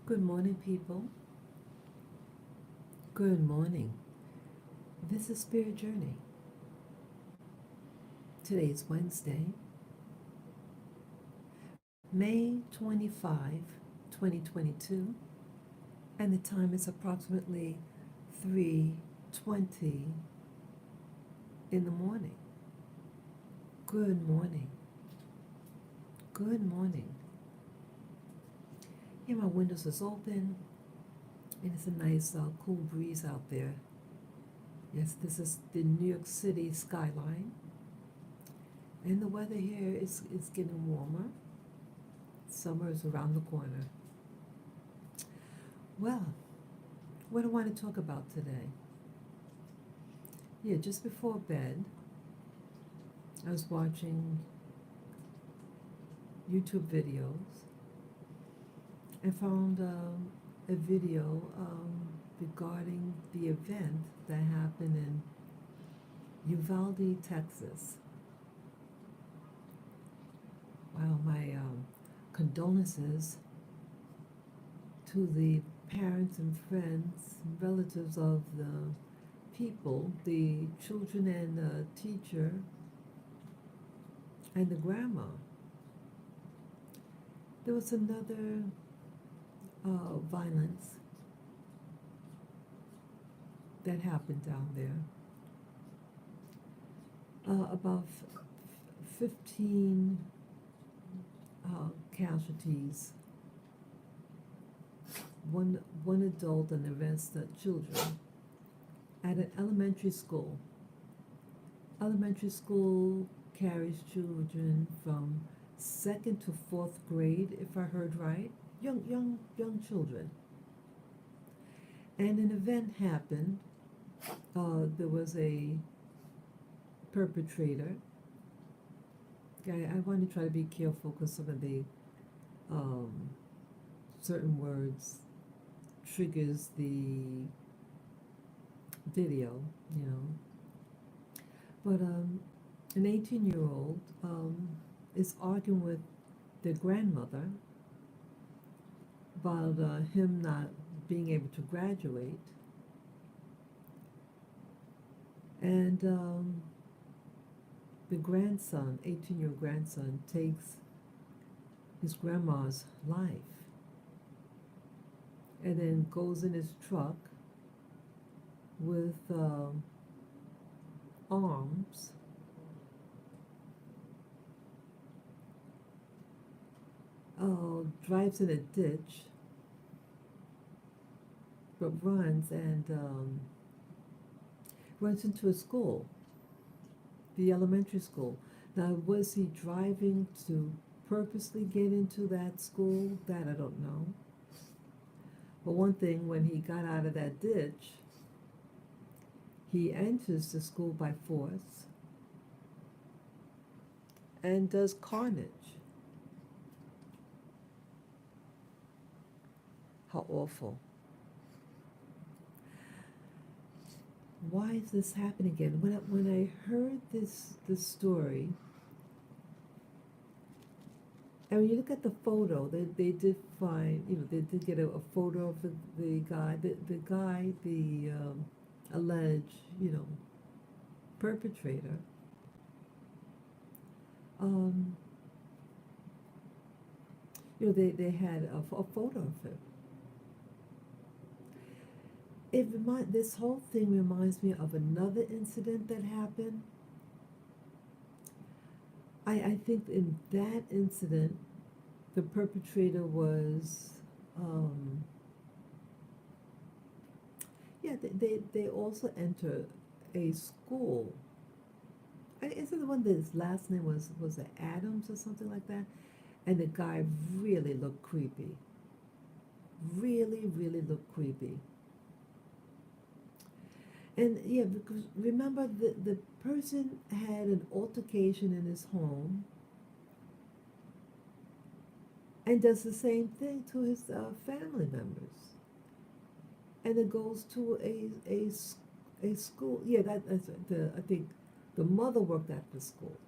Good morning, people. Good morning. This is Spirit Journey. Today is Wednesday, May 25, 2022, and the time is approximately 3:20 in the morning. Good morning. Good morning. Here, my windows is open, and it's a nice, cool breeze out there. Yes, this is the New York City skyline. And the weather here is getting warmer. Summer is around the corner. Well, what do I want to talk about today? Yeah, just before bed, I was watching YouTube videos and found a video regarding the event that happened in Uvalde, Texas. Wow, my condolences to the parents and friends, relatives of the people, the children and the teacher, and the grandma. There was another violence that happened down there. About 15 casualties, one adult and the rest are children, at an elementary school. Elementary school carries children from second to fourth grade, if I heard right, young children. And an event happened. There was a perpetrator. I want to try to be careful because some of the certain words triggers the video, you know. But an 18-year-old is arguing with their grandmother about him not being able to graduate. And the grandson, 18-year-old grandson, takes his grandma's life and then goes in his truck with arms, drives in a ditch, but runs and runs into a school, the elementary school. Now, was he driving to purposely get into that school? That I don't know. But one thing, when he got out of that ditch, he enters the school by force and does carnage. How awful. Why is this happening again? When I heard this story, and when you look at the photo, they did find, they did get a photo of the guy, the alleged, perpetrator. They had a photo of him. This whole thing reminds me of another incident that happened. I think in that incident, the perpetrator was, they also enter a school. Isn't the one that his last name was it Adams or something like that? And the guy really looked creepy. Really, really looked creepy. And yeah, because remember the person had an altercation in his home and does the same thing to his family members. And it goes to a school. Yeah, that's I think the mother worked at the school.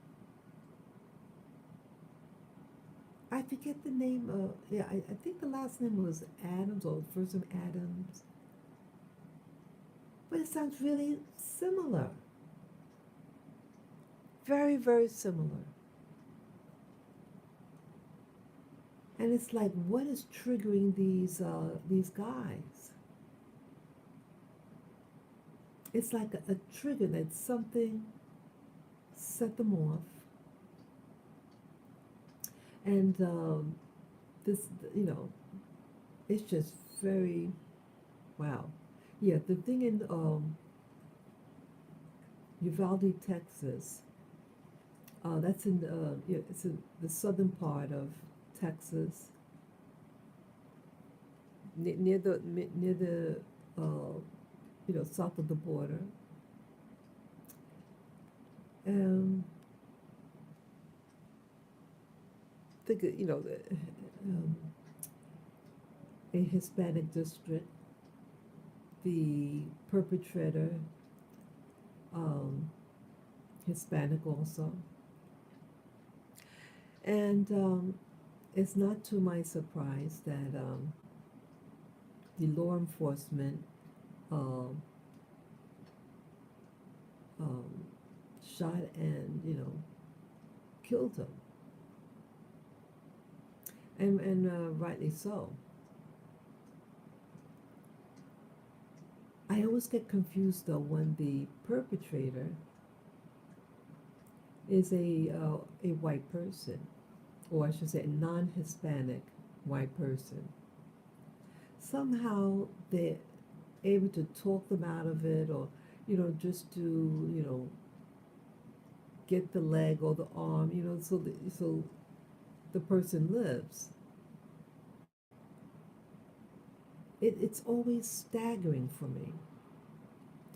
I forget the name of, yeah, I think the last name was Adams or first name Adams, but it sounds really similar. Very, very similar. And it's like, what is triggering these guys? It's like a trigger that something set them off, and this, you know, it's just very wow. Yeah, the thing in Uvalde, Texas, that's in yeah, it's in the southern part of Texas, near the south of the border. Um, think um, a Hispanic district. The perpetrator, um, Hispanic also, and it's not to my surprise that the law enforcement um, um, shot and killed him, and rightly so. I always get confused though when the perpetrator is a white person, or I should say, a non-Hispanic white person. Somehow they're able to talk them out of it, or just to get the leg or the arm, so the person lives. It's always staggering for me,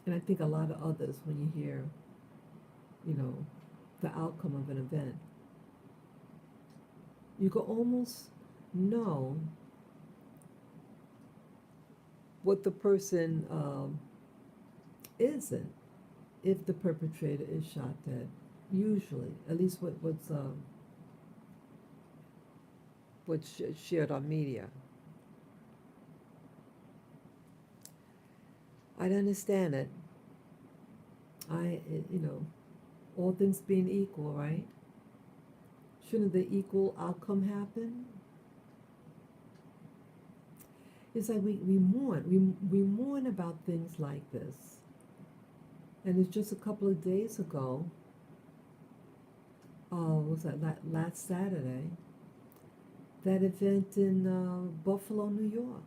and I think a lot of others when you hear you know the outcome of an event. You can almost know what the person isn't if the perpetrator is shot dead. Usually, at least what's shared on media. I understand it. All things being equal, right? Shouldn't the equal outcome happen? It's like we mourn. We mourn about things like this. And it's just a couple of days ago, was that last Saturday, that event in Buffalo, New York.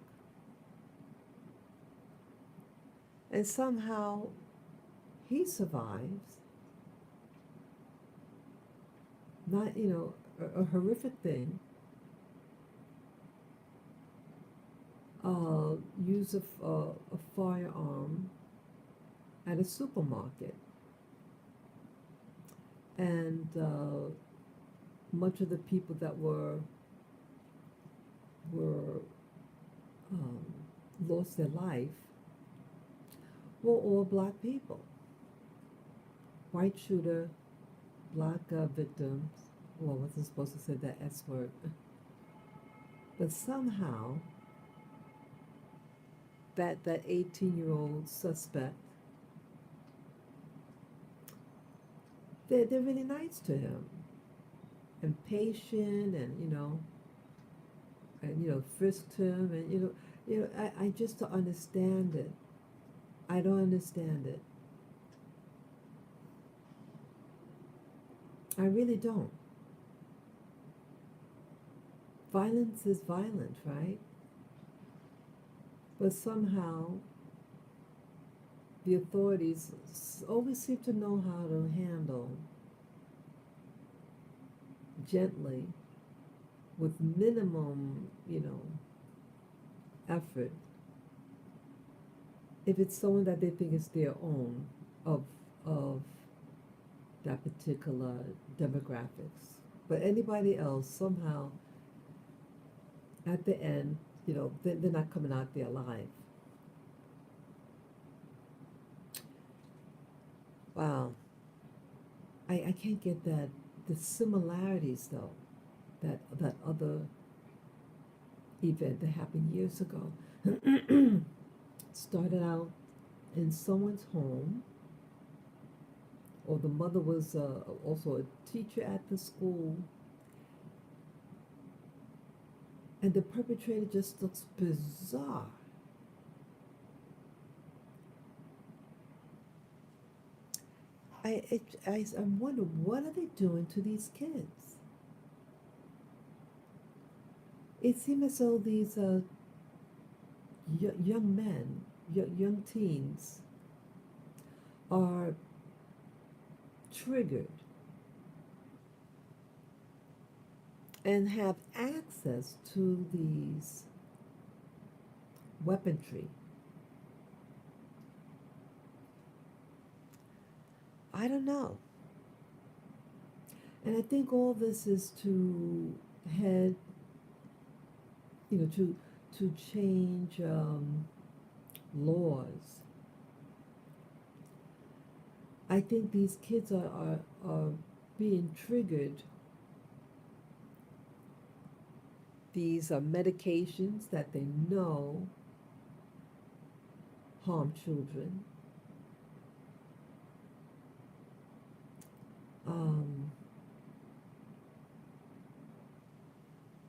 And somehow he survives. Not, a horrific thing. Use a firearm at a supermarket. And much of the people that were um, lost their life were all black people. White shooter, black victims. Well, I wasn't supposed to say that S word. But somehow, that 18-year-old suspect, they're really nice to him and patient, and frisked him, and I just don't understand it. I don't understand it. I really don't. Violence is violent, right? But somehow the authorities always seem to know how to handle gently, with minimum, effort, if it's someone that they think is their own of of that particular demographics. But anybody else, somehow, at the end, they're not coming out there alive. Wow. I can't get that. The similarities, though. that other event that happened years ago. Started out in someone's home, or the mother was also a teacher at the school, and the perpetrator just looks bizarre. I wonder, what are they doing to these kids? It seemed as though these young men, young teens, are triggered and have access to these weaponry. I don't know. And I think all this is to head, to change laws. I think these kids are being triggered. These are medications that they know harm children. Um,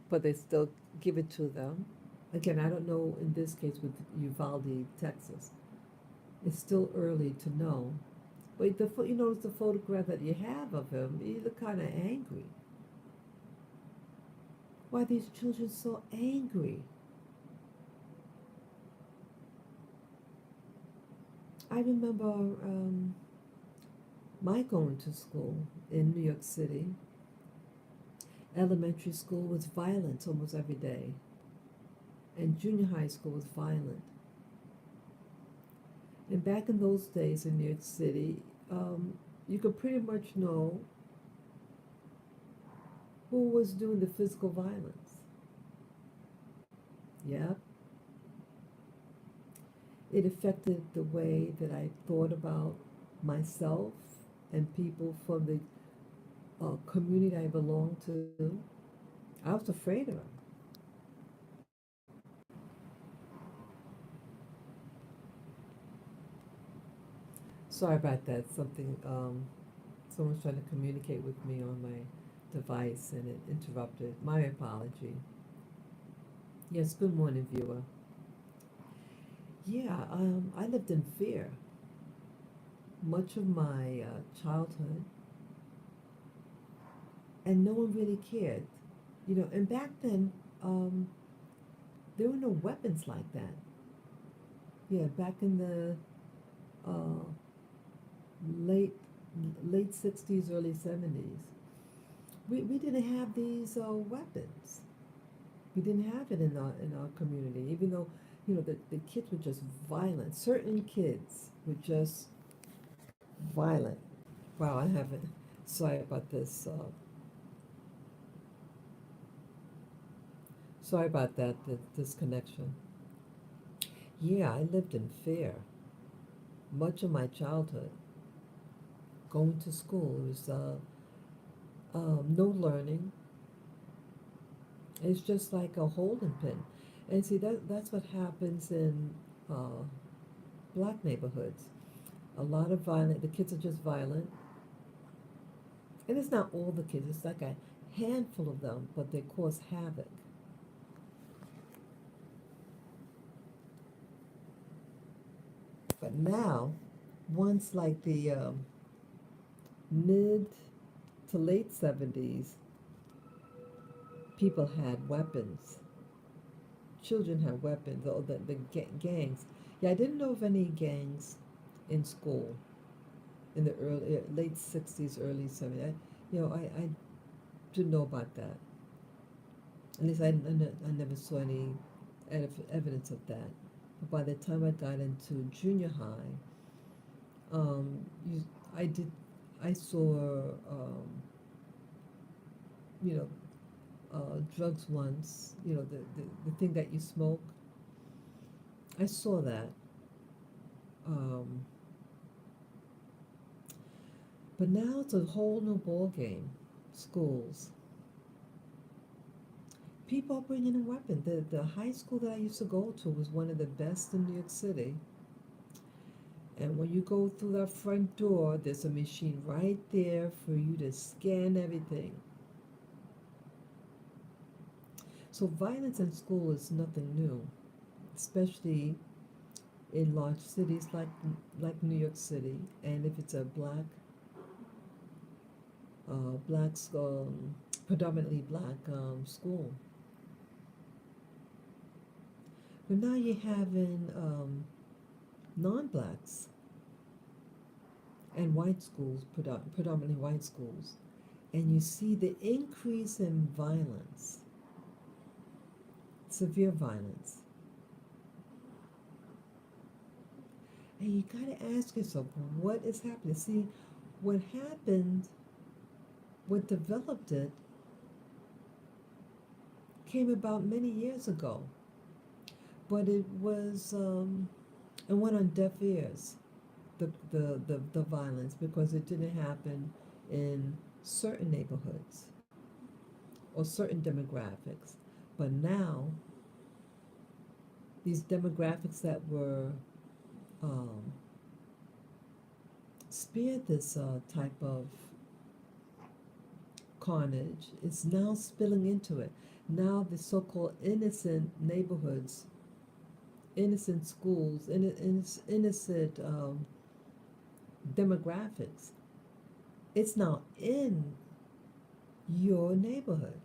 but they still give it to them. Again, I don't know in this case with Uvalde, Texas. It's still early to know. But you notice the photograph that you have of him, he look kind of angry. Why are these children so angry? I remember my going to school in New York City. Elementary school was violent almost every day, and junior high school was violent. And back in those days in New York City, you could pretty much know who was doing the physical violence. Yep. It affected the way that I thought about myself and people from the community I belonged to. I was afraid of them. Sorry about that. Someone's trying to communicate with me on my device and it interrupted. My apology. Yes, good morning, viewer. Yeah, I lived in fear much of my childhood, and no one really cared. And back then, um, there were no weapons like that. Yeah, back in the uh, late late 60s, early 70s, we didn't have these weapons. We didn't have it in our community, even though the kids were just violent. Certain kids were just violent. Wow, I haven't. Sorry about this. Sorry about that. The disconnection. Yeah, I lived in fear much of my childhood. Going to school was no learning. It's just like a holding pin. And see, that's what happens in uh, black neighborhoods. A lot of violent. The kids are just violent, and it's not all the kids. It's like a handful of them, but they cause havoc. But now, once like the mid to late 70s, people had weapons. Children had weapons, or the gangs. Yeah, I didn't know of any gangs in school in the late 60s, early 70s. I didn't know about that. At least I never saw any evidence of that. But by the time I got into junior high, um, you, I did, I saw, you know, drugs once. The thing that you smoke. I saw that. Um, but now it's a whole new ball game. Schools. People are bringing in weapons. The high school that I used to go to was one of the best in New York City. And when you go through that front door, there's a machine right there for you to scan everything. So violence in school is nothing new, especially in large cities like New York City. And if it's a black predominantly black school. But now you're having non-blacks and white schools, predominantly white schools, and you see the increase in violence, severe violence. And you got to ask yourself, what is happening? See, what happened, what developed it, came about many years ago, but it went on deaf ears. The violence, because it didn't happen in certain neighborhoods or certain demographics. But now, these demographics that were um, spared this type of carnage is now spilling into it. Now the so-called innocent neighborhoods, innocent schools, innocent demographics, it's now in your neighborhood.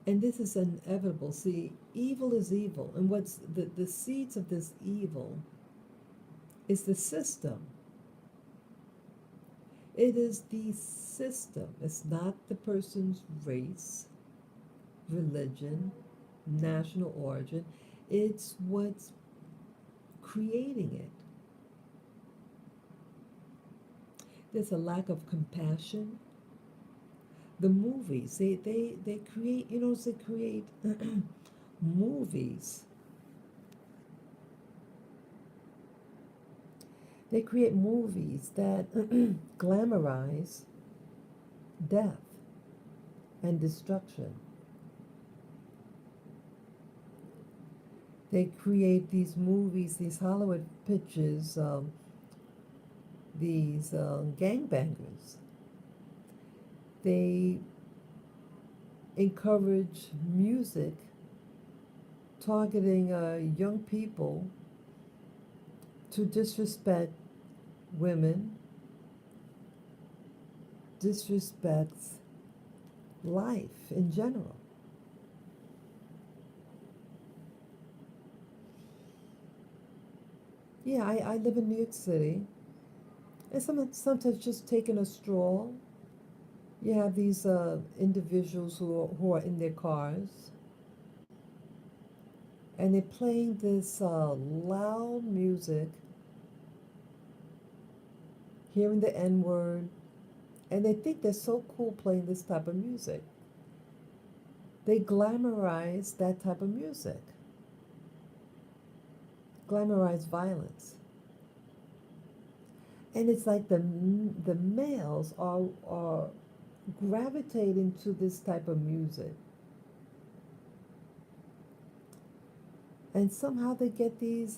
And this is inevitable. See, evil is evil. And what's the seeds of this evil is the system. It is the system. It's not the person's race, religion, national origin. It's what's creating it. There's a lack of compassion. The movies, they create, they create movies. They create movies that glamorize death and destruction. They create these movies, these Hollywood pictures, these gangbangers. They encourage music targeting young people to disrespect women, disrespects life in general. Yeah, I live in New York City, and sometimes just taking a stroll, you have these individuals who are in their cars, and they're playing this loud music, hearing the N word, and they think they're so cool playing this type of music. They glamorize that type of music, glamorize violence. And it's like the males are gravitating to this type of music. And somehow they get these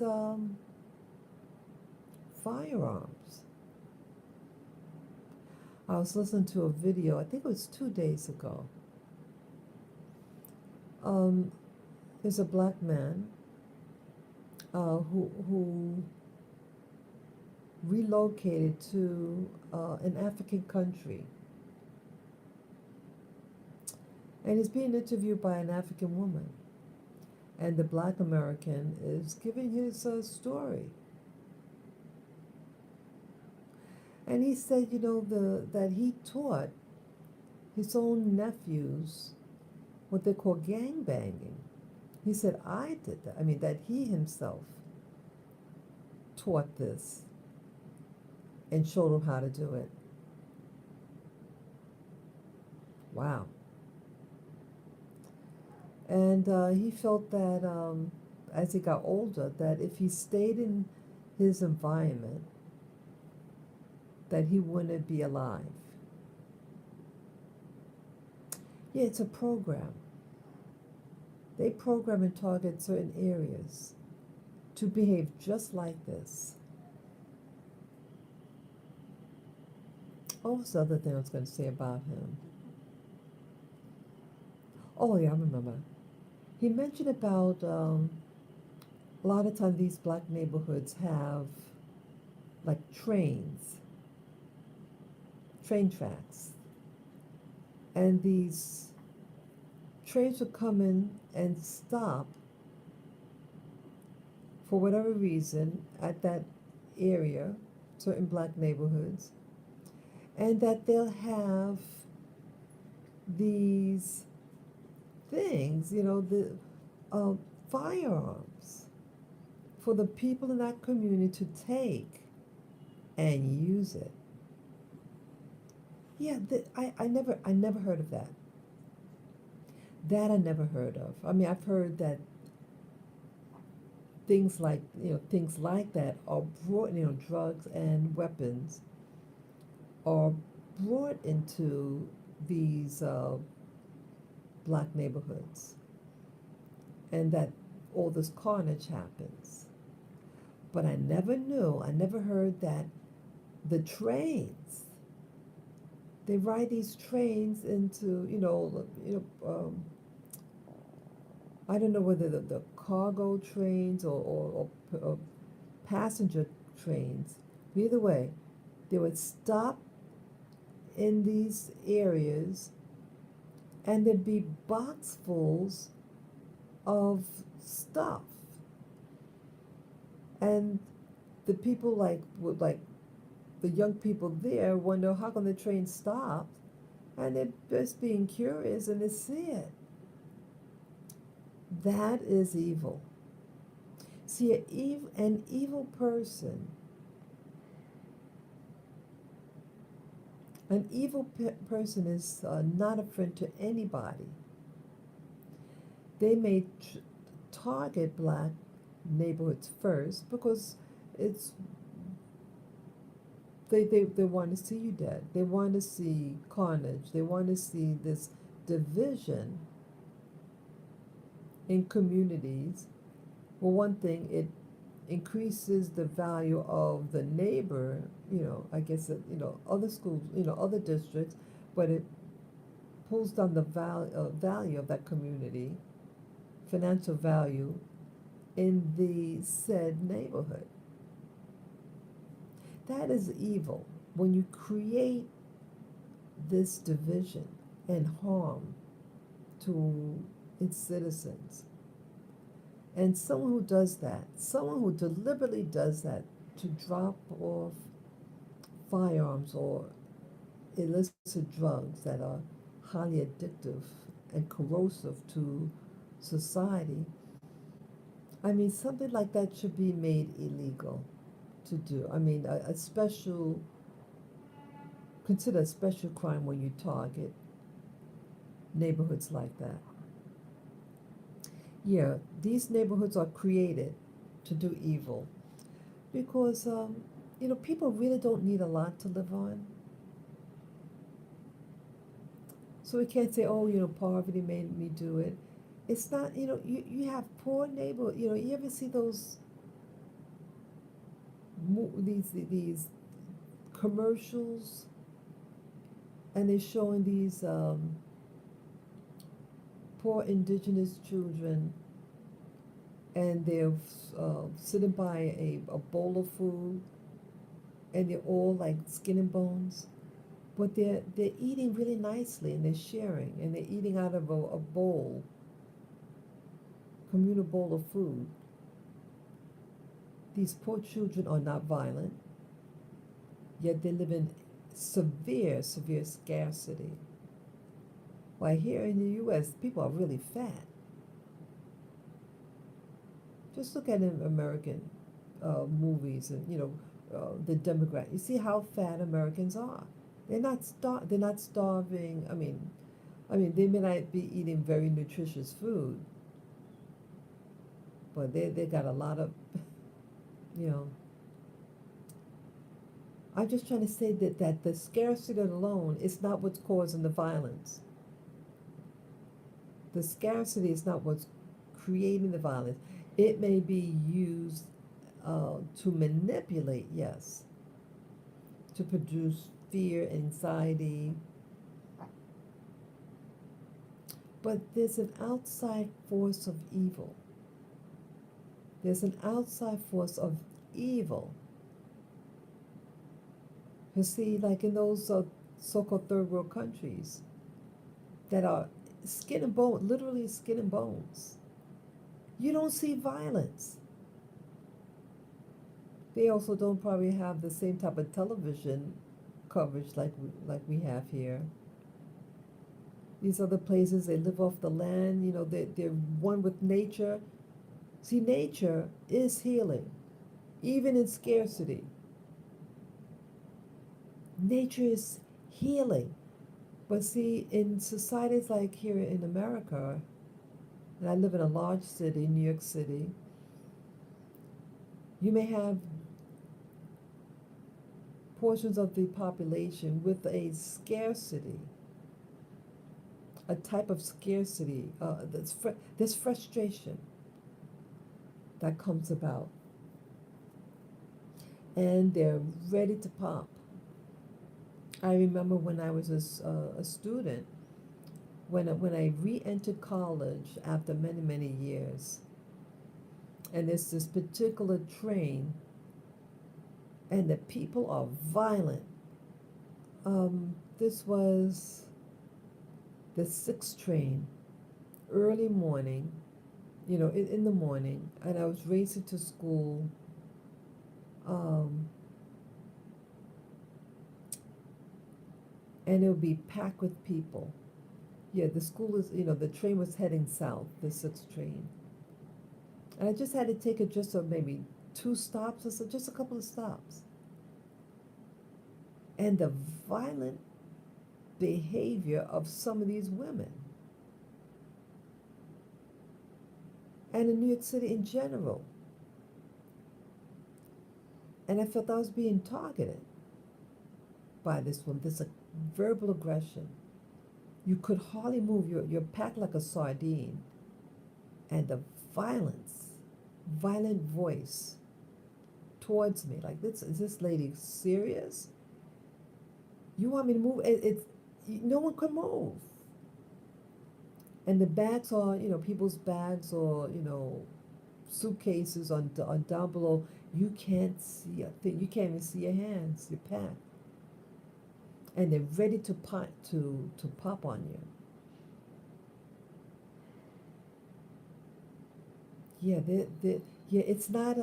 firearms. I was listening to a video, I think it was 2 days ago. There's a black man who relocated to an African country. And he's being interviewed by an African woman. And the black American is giving his story. And he said, that he taught his own nephews what they call gang banging. He said, I did that. I mean, that he himself taught this and showed them how to do it. Wow. And he felt that as he got older, that if he stayed in his environment, that he wouldn't be alive. Yeah, it's a program. They program and target certain areas to behave just like this. What was the other thing I was going to say about him? Oh, yeah, I remember. He mentioned about a lot of times these black neighborhoods have like train tracks, and these trains would come in and stop for whatever reason at that area, certain black neighborhoods, and that they'll have these things, the uh, firearms for the people in that community to take and use it. Yeah, I never heard of that. That I never heard of. I mean, I've heard that things like that are brought, drugs and weapons are brought into these black neighborhoods, and that all this carnage happens. But I never heard that the trains, they ride these trains into, I don't know whether the cargo trains or passenger trains. Either way, they would stop in these areas and there'd be boxfuls of stuff. And the people would the young people there wonder how come the train stopped, and they're just being curious and they see it. That is evil. See, an evil person, person is not a friend to anybody. They may target black neighborhoods first because it's they want to see you dead. They want to see carnage. They want to see this division in communities. Well, one thing, it increases the value of the neighbor, I guess, other schools, other districts, but it pulls down the value of that community, financial value in the said neighborhood. That is evil. When you create this division and harm to its citizens, and someone who does that, someone who deliberately does that to drop off firearms or illicit drugs that are highly addictive and corrosive to society, I mean, something like that should be made illegal to do. I mean, consider a special crime when you target neighborhoods like that. Yeah, these neighborhoods are created to do evil because, people really don't need a lot to live on. So we can't say, oh, poverty made me do it. It's not, you have poor neighbor, you ever see these commercials, and they're showing these poor indigenous children, and they're sitting by a bowl of food, and they're all like skin and bones, but they're eating really nicely, and they're sharing, and they're eating out of a bowl, communal bowl of food. These poor children are not violent, yet they live in severe, severe scarcity. While here in the U.S., people are really fat. Just look at American movies and the demographic. You see how fat Americans are. They're not starving. I mean, they may not be eating very nutritious food, but they got a lot of, you know. I'm just trying to say that the scarcity alone is not what's causing the violence. The scarcity is not what's creating the violence. It may be used to manipulate, yes, to produce fear, anxiety, but there's an outside force of evil. There's an outside force of evil. You see, like in those so-called third world countries that are skin and bone, literally skin and bones, you don't see violence. They also don't probably have the same type of television coverage like we have here. These other places, they live off the land, you know, they're one with nature. See, nature is healing, even in scarcity. Nature is healing. But see, in societies like here in America, and I live in a large city, New York City, you may have portions of the population with a scarcity, a type of scarcity, this frustration that comes about, and they're ready to pop. I remember when I was a student, when I re-entered college after many, many years, and there's this particular train, and the people are violent. This was the 6th train, early morning, you know, in the morning, and I was racing to school. And it would be packed with people. Yeah, the school is, you know, the train was heading south, the 6th train. And I just had to take it just maybe 2 stops or so, just a couple of stops. And the violent behavior of some of these women. And in New York City in general. And I felt I was being targeted by this woman, this verbal aggression. You could hardly move. You're packed like a sardine. And the violent voice towards me, like, is this lady serious? You want me to move? No one could move. And the bags are, you know, people's bags or, you know, suitcases on down below. You can't see a thing. You can't even see your hands. You're packed. And they're ready to pop on you. Yeah, yeah, it's not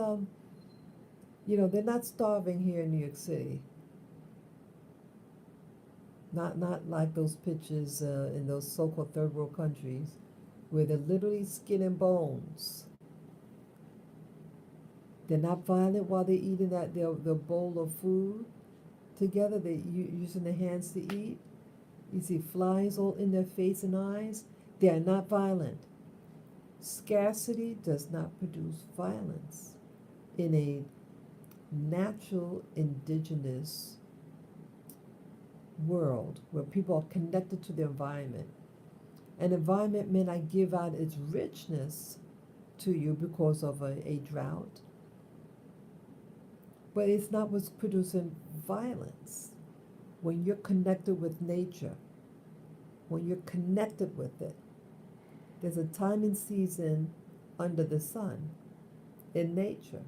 you know, they're not starving here in New York City. Not like those pictures in those so-called third world countries where they're literally skin and bones. They're not violent while they're eating their bowl of food together. They're using their hands to eat. You see flies all in their face and eyes. They are not violent. Scarcity does not produce violence in a natural indigenous world where people are connected to the environment. An environment may not give out its richness to you because of a drought, but it's not what's producing violence. When you're connected with nature, when you're connected with it, there's a time and season under the sun in nature.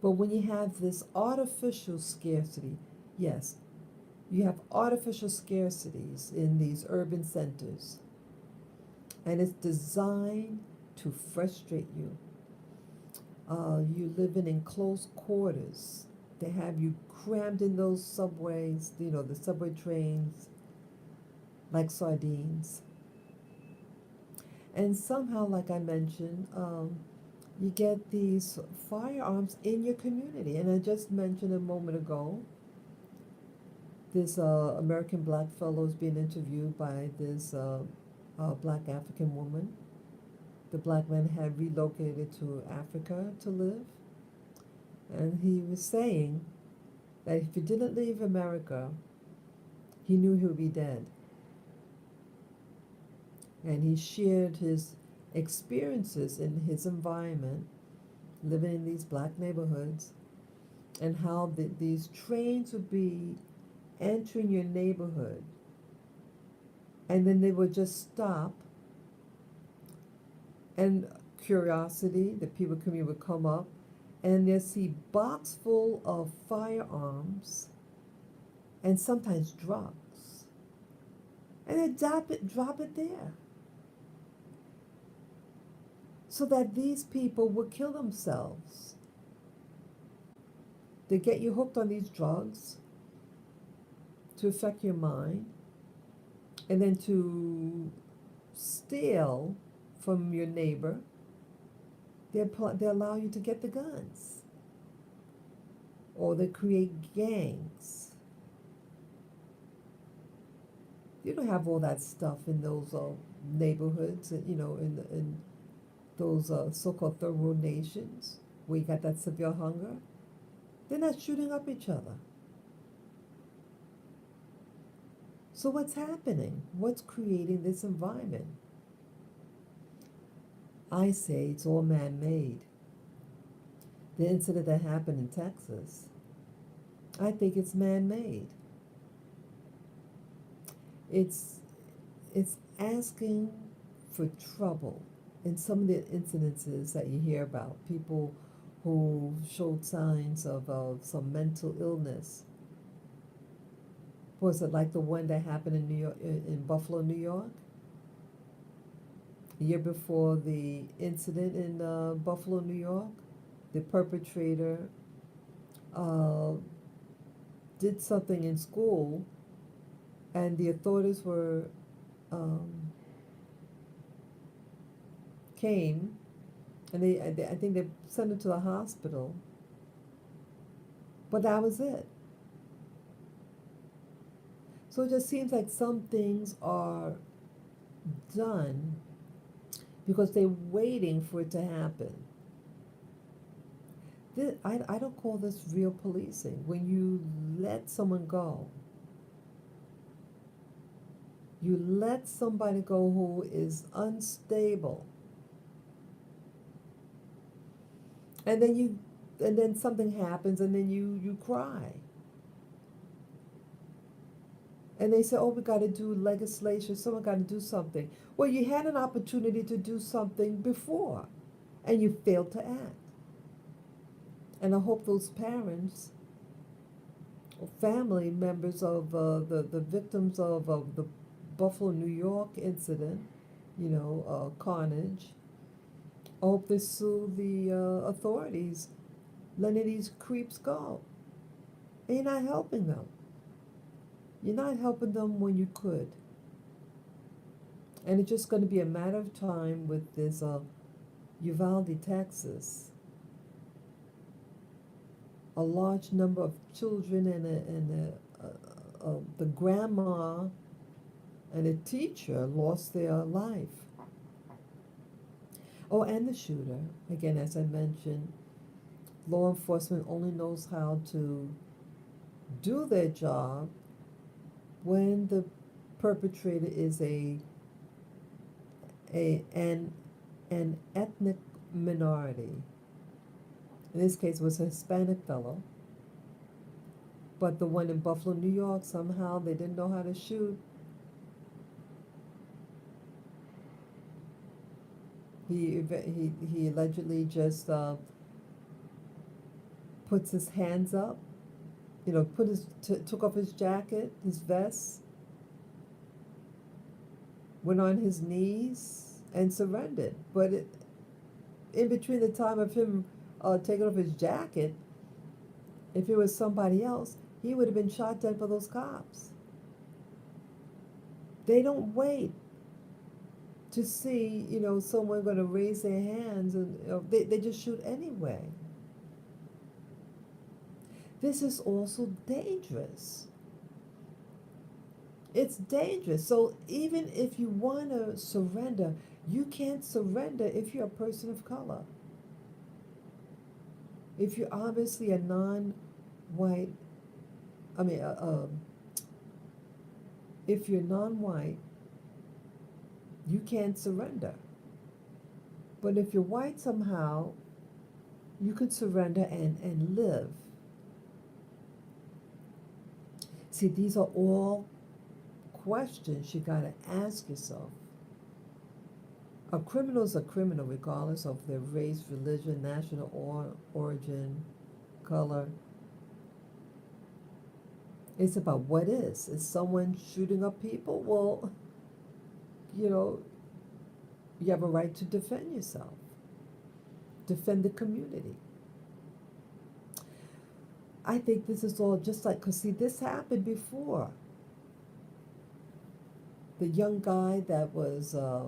But when you have this artificial scarcity, yes, you have artificial scarcities in these urban centers, and it's designed to frustrate you. You living in close quarters. They have you crammed in those subways, you know, the subway trains, like sardines. And somehow, like I mentioned, you get these firearms in your community. And I just mentioned a moment ago, this American black fellow is being interviewed by this black African woman. The black man had relocated to Africa to live. And he was saying that if he didn't leave America, he knew he would be dead. And he shared his experiences in his environment, living in these black neighborhoods, and how these trains would be entering your neighborhood, and then they would just stop, and curiosity, the people community would come up, and they'd see box full of firearms and sometimes drugs, and they'd drop it there, so that these people would kill themselves. They get you hooked on these drugs to affect your mind, and then to steal from your neighbor. They allow you to get the guns, or they create gangs. You don't have all that stuff in those neighborhoods, in those so-called third world nations where you got that severe hunger. They're not shooting up each other. So what's happening? What's creating this environment? I say it's all man-made. The incident that happened in Texas, I think it's man-made. It's asking for trouble. In some of the incidences that you hear about, people who showed signs of some mental illness. Was it like the one that happened in New York, in Buffalo, New York? The year before the incident in Buffalo, New York, the perpetrator did something in school, and the authorities came, and I think they sent him to the hospital, but that was it. So it just seems like some things are done because they're waiting for it to happen. I don't call this real policing. When you let someone go, you let somebody go who is unstable, and then something happens, and then you cry. And they say, oh, we got to do legislation, someone got to do something. Well, you had an opportunity to do something before, and you failed to act. And I hope those parents or family members of the victims of the Buffalo, New York incident, carnage, I hope they sue the authorities, letting these creeps go. And you're not helping them. You're not helping them when you could. And it's just going to be a matter of time with this Uvalde, Texas. A large number of children and the grandma and a teacher lost their life. Oh, and the shooter. Again, as I mentioned, law enforcement only knows how to do their job when the perpetrator is an ethnic minority. In this case, it was a Hispanic fellow. But the one in Buffalo, New York, somehow they didn't know how to shoot. He allegedly just puts his hands up, took off his jacket, his vest, went on his knees and surrendered. But in between the time of him taking off his jacket, if it was somebody else, he would have been shot dead by those cops. They don't wait to see, someone going to raise their hands, and they just shoot anyway. This is also dangerous. It's dangerous. So even if you want to surrender, you can't surrender if you're a person of color. If you're obviously a non-white, if you're non-white, You can't surrender. But if you're white somehow, you could surrender and live. See, these are all questions you got to ask yourself. A criminal is a criminal regardless of their race, religion, national origin, color. It's about what is. Is someone shooting up people? Well, you know, you have a right to defend yourself, defend the community. I think this is all just like, because see, this happened before. The young guy that was, I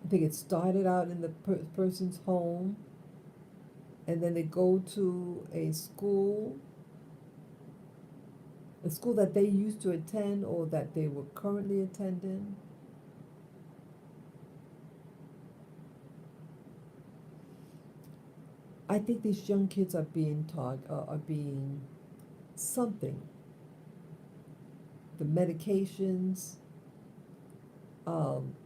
think it started out in the person's home, and then they go to a school that they used to attend or that they were currently attending. I think these young kids are being taught, are being something. The medications, um,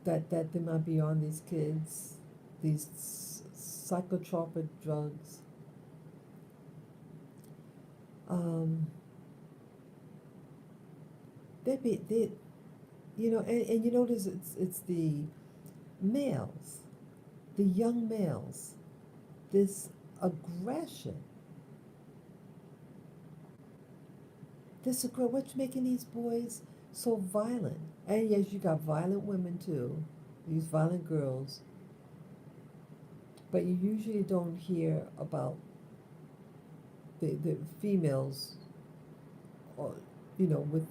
that they might be on these kids, these psychotropic drugs. Um, they, and you notice it's the males, the young males, this aggression, what's making these boys so violent? And yes, you got violent women too, these violent girls, but you usually don't hear about the females, or, with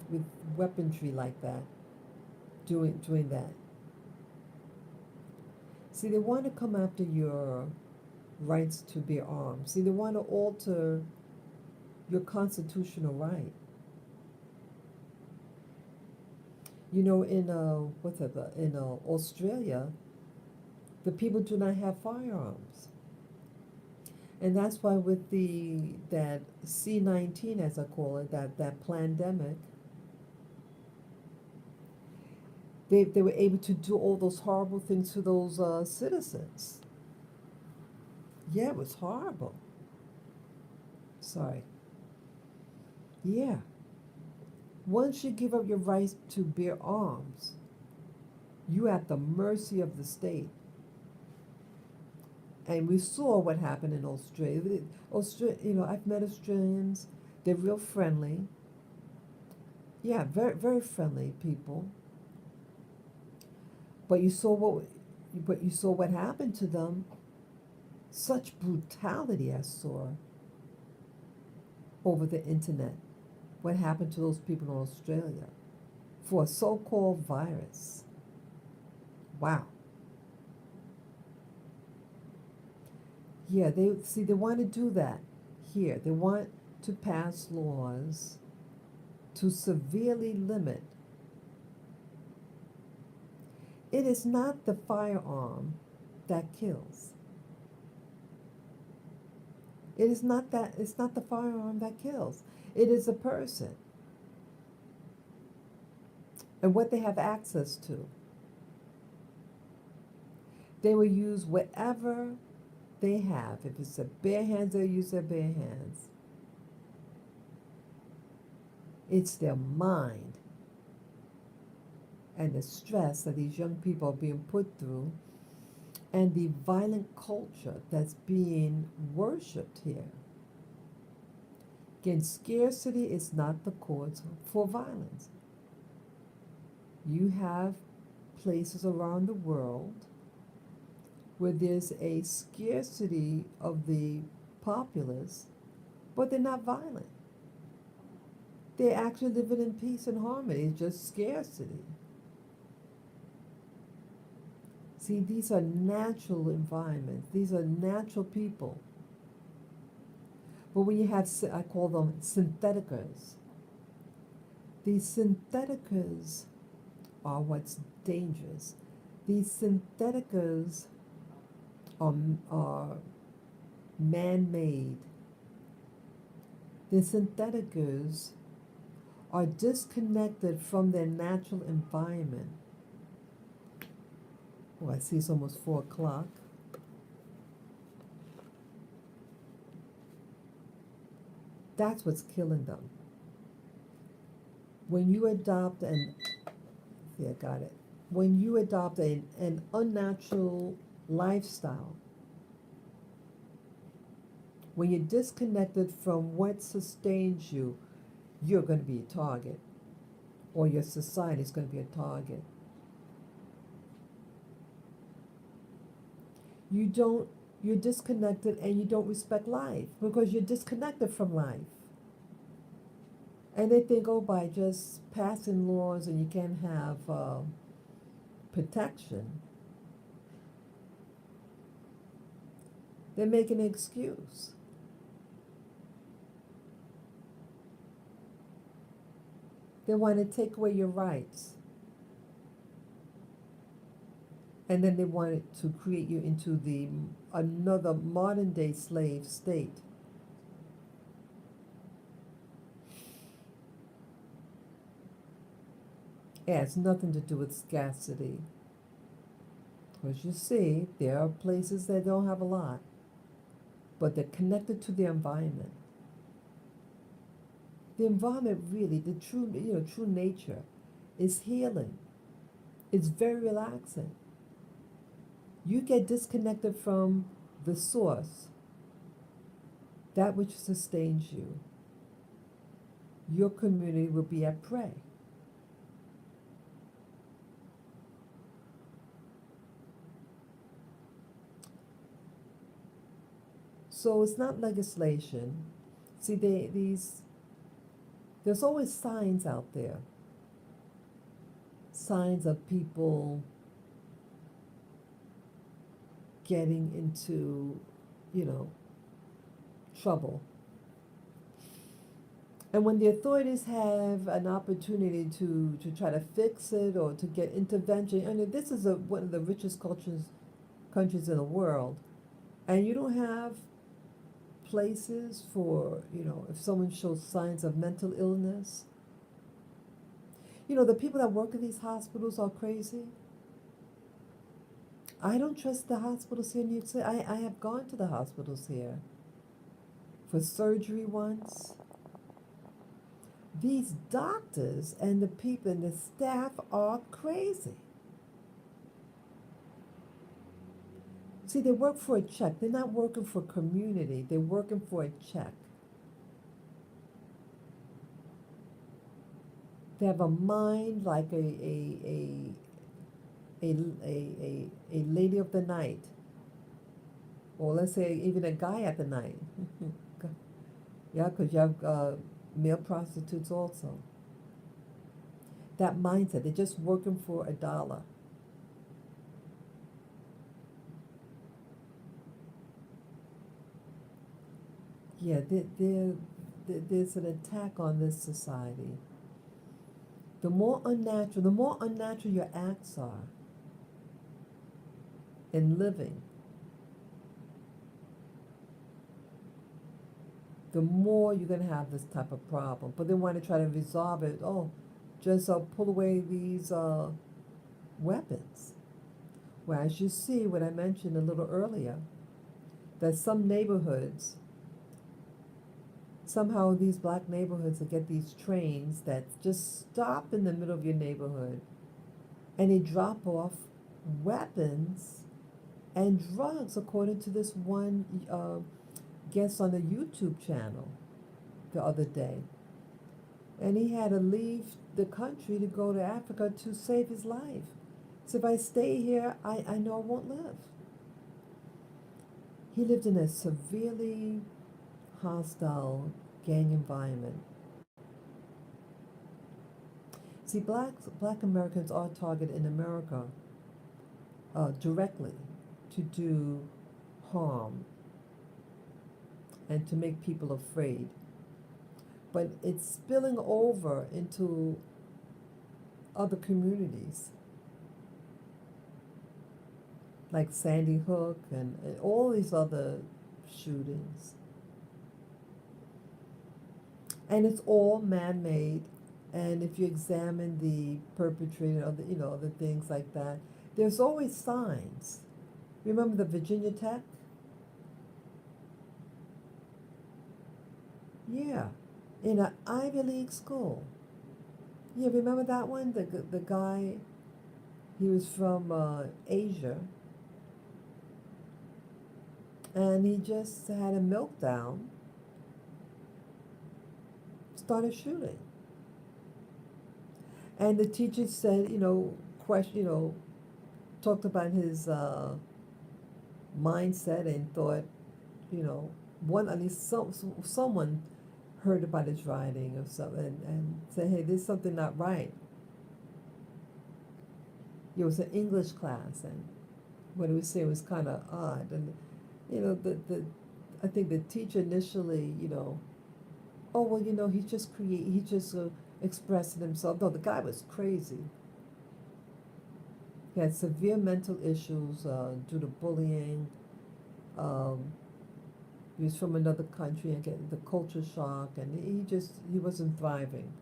weaponry like that, doing that. See, they want to come after your rights to bear arms. See, they want to alter your constitutional right. In Australia, the people do not have firearms, and that's why with that C-19, as I call it, that pandemic, they were able to do all those horrible things to those citizens. Yeah, it was horrible. Sorry. Yeah. Once you give up your right to bear arms, you're at the mercy of the state. And we saw what happened in Australia. I've met Australians. They're real friendly. Yeah, very, very friendly people. But you saw what happened to them. Such brutality I saw over the internet. What happened to those people in Australia for a so-called virus. Wow. Yeah, they want to do that here. They want to pass laws to severely limit. It is not the firearm that kills. It's not the firearm that kills. It is a person and what they have access to. They will use whatever they have. If it's their bare hands, they'll use their bare hands. It's their mind and the stress that these young people are being put through, and the violent culture that's being worshipped here. Again, scarcity is not the cause for violence. You have places around the world where there's a scarcity of the populace, but they're not violent. They're actually living in peace and harmony. It's just scarcity. See, these are natural environments. These are natural people. But when you have, I call them syntheticers. These syntheticers are what's dangerous. These syntheticers are man-made. The syntheticers are disconnected from their natural environment. Oh, I see it's almost 4 o'clock. That's what's killing them. When you adopt an, yeah, got it. When you adopt an unnatural lifestyle, when you're disconnected from what sustains you, you're going to be a target, or your society is going to be a target. You don't, you're disconnected and you don't respect life because you're disconnected from life. And they think, oh, by just passing laws and you can't have protection, they're making an excuse. They want to take away your rights. And then they wanted to create you into the another modern day slave state. It has nothing to do with scarcity. As you see, there are places that don't have a lot, but they're connected to the environment. The environment really, the true, true nature is healing. It's very relaxing. You get disconnected from the source, that which sustains you. Your community will be at prey. So it's not legislation. See, there's always signs out there, signs of people getting into, you know, trouble. And when the authorities have an opportunity to try to fix it or to get intervention, I mean, this is one of the richest countries in the world, and you don't have places for, if someone shows signs of mental illness. The people that work in these hospitals are crazy. I don't trust the hospitals here in New York City. I have gone to the hospitals here for surgery once. These doctors and the people and the staff are crazy. See, they work for a check. They're not working for community. They're working for a check. They have a mind like a lady of the night, or let's say even a guy at the night. Yeah, because you have male prostitutes also. That mindset, they're just working for a dollar. Yeah, there's an attack on this society. The more unnatural your acts are in living, the more you're going to have this type of problem. But they want to try to resolve it. Oh, just pull away these weapons. Whereas you see what I mentioned a little earlier, that some neighborhoods, somehow these black neighborhoods will get these trains that just stop in the middle of your neighborhood and they drop off weapons and drugs, according to this one guest on the YouTube channel the other day. And he had to leave the country to go to Africa to save his life. So if I stay here, I know I won't live. He lived in a severely hostile gang environment. See, black Americans are targeted in America directly to do harm and to make people afraid. But it's spilling over into other communities, like Sandy Hook and all these other shootings. And it's all man-made And if you examine the perpetrator of the, the things like that, there's always signs. Remember the Virginia Tech? Yeah, in an Ivy League school. Yeah, remember that one? The guy, he was from Asia, and he just had a meltdown, started shooting. And the teacher said, talked about his mindset and thought, you know, one at least someone heard about his writing or something and said, hey, there's something not right. It was an English class, and what he was saying was kind of odd. And the I think the teacher initially, oh well, he just expressing himself. No, the guy was crazy. He had severe mental issues due to bullying. Um, he was from another country and getting the culture shock, and he wasn't thriving.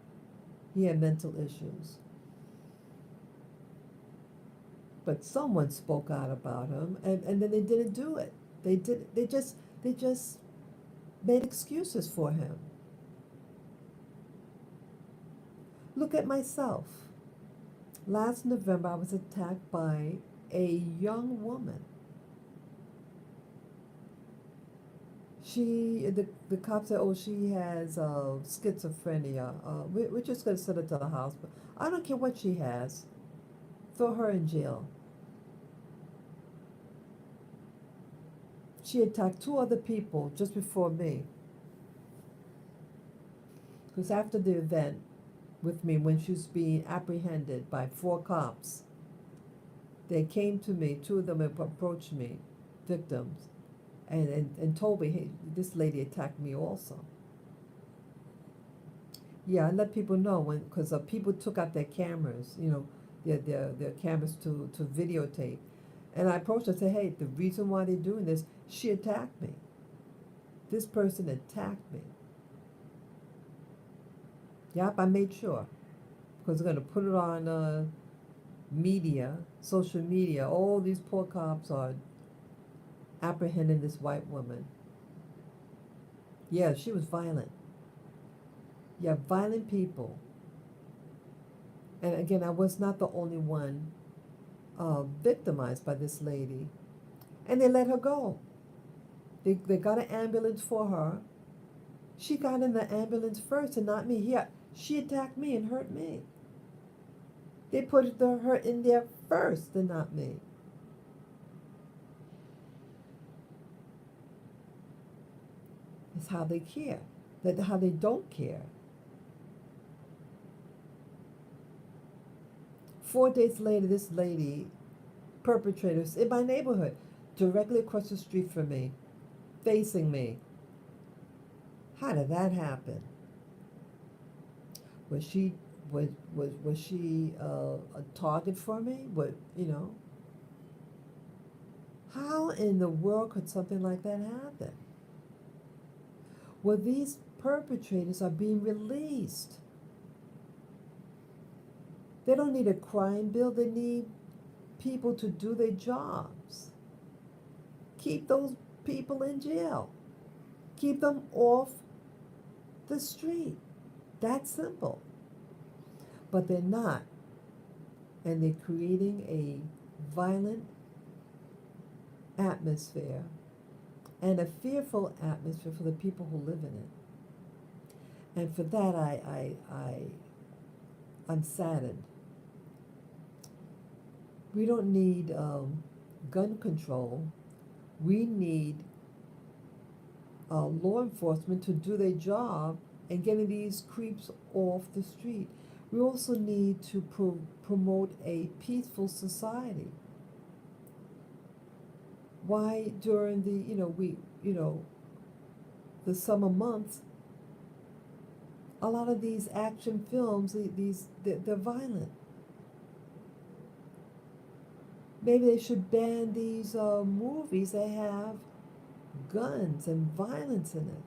He had mental issues. But someone spoke out about him, and then they didn't do it. They just made excuses for him. Look at myself. Last November, I was attacked by a young woman. The cop said, oh, she has schizophrenia. We're just going to send her to the hospital. I don't care what she has. Throw her in jail. She attacked two other people just before me. Because after the event with me, when she was being apprehended by four cops, they came to me, two of them approached me, victims, and told me, hey, this lady attacked me also. Yeah, I let people know because people took out their cameras, their cameras to videotape. And I approached her and said, hey, the reason why they're doing this, she attacked me. This person attacked me. Yep, I made sure. Because they're going to put it on media, social media. All these poor cops are apprehending this white woman. Yeah, she was violent. Yeah, violent people. And again, I was not the only one victimized by this lady. And they let her go. They got an ambulance for her. She got in the ambulance first and not me. She attacked me and hurt me. They put her in there first and not me. It's how they care. How they don't care. 4 days later, this lady, perpetrators in my neighborhood, directly across the street from me, facing me. How did that happen? Was she was she a target for me? How in the world could something like that happen? Well, these perpetrators are being released. They don't need a crime bill. They need people to do their jobs. Keep those people in jail. Keep them off the street. That's simple. But they're not. And they're creating a violent atmosphere and a fearful atmosphere for the people who live in it. And for that, I'm saddened. We don't need gun control. We need law enforcement to do their job and getting these creeps off the street. We also need to promote a peaceful society. Why during the summer months, a lot of these action films, they're violent. Maybe they should ban these movies that have guns and violence in it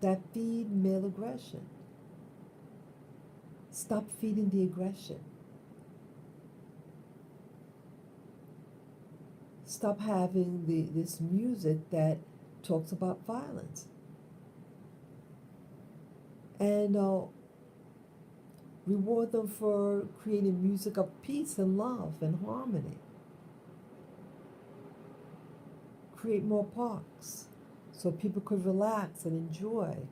that feed male aggression. Stop feeding the aggression. Stop having this music that talks about violence. And reward them for creating music of peace and love and harmony. Create more parks so people could relax and enjoy.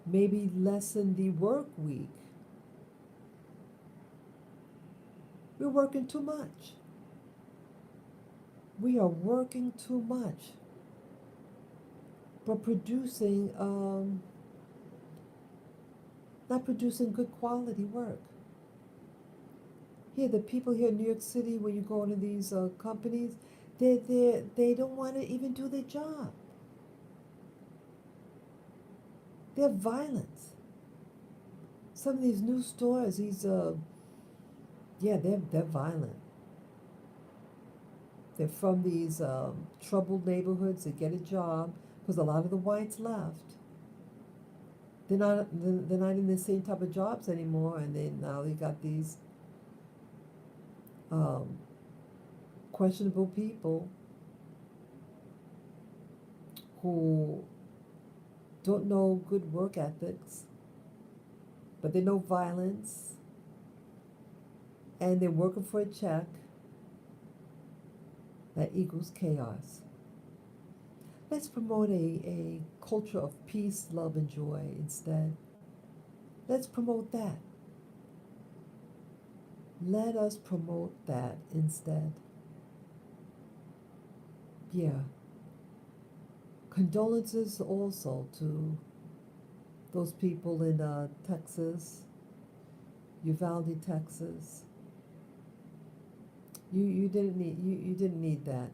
Maybe lessen the work week. We're working too much. We are working too much, but producing, not producing good quality work. Here, the people here in New York City, when you go into these companies, they don't want to even do their job. They're violent. Some of these new stores, they're violent. They're from these troubled neighborhoods. They get a job because a lot of the whites left. They're not in the same type of jobs anymore, and now they got these questionable people who don't know good work ethics, but they know violence, and they're working for a check that equals chaos. Let's promote a culture of peace, love, and joy instead. Let's promote that. Let us promote that instead. Yeah. Condolences also to those people in Texas, Uvalde, Texas. You didn't need that.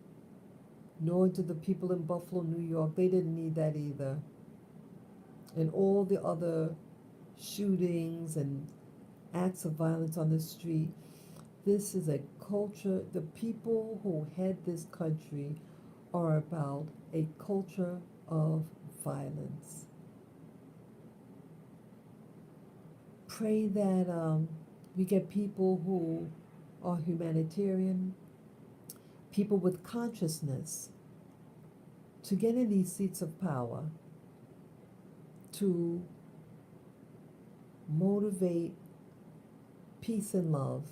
Nor did the people in Buffalo, New York. They didn't need that either. And all the other shootings and acts of violence on the street. This is a culture. The people who head this country are about a culture of violence. Pray that we get people who are humanitarian, people with consciousness, to get in these seats of power, to motivate peace and love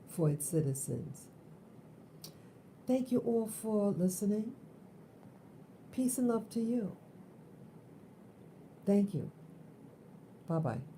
for its citizens. Thank you all for listening. Peace and love to you. Thank you. Bye-bye.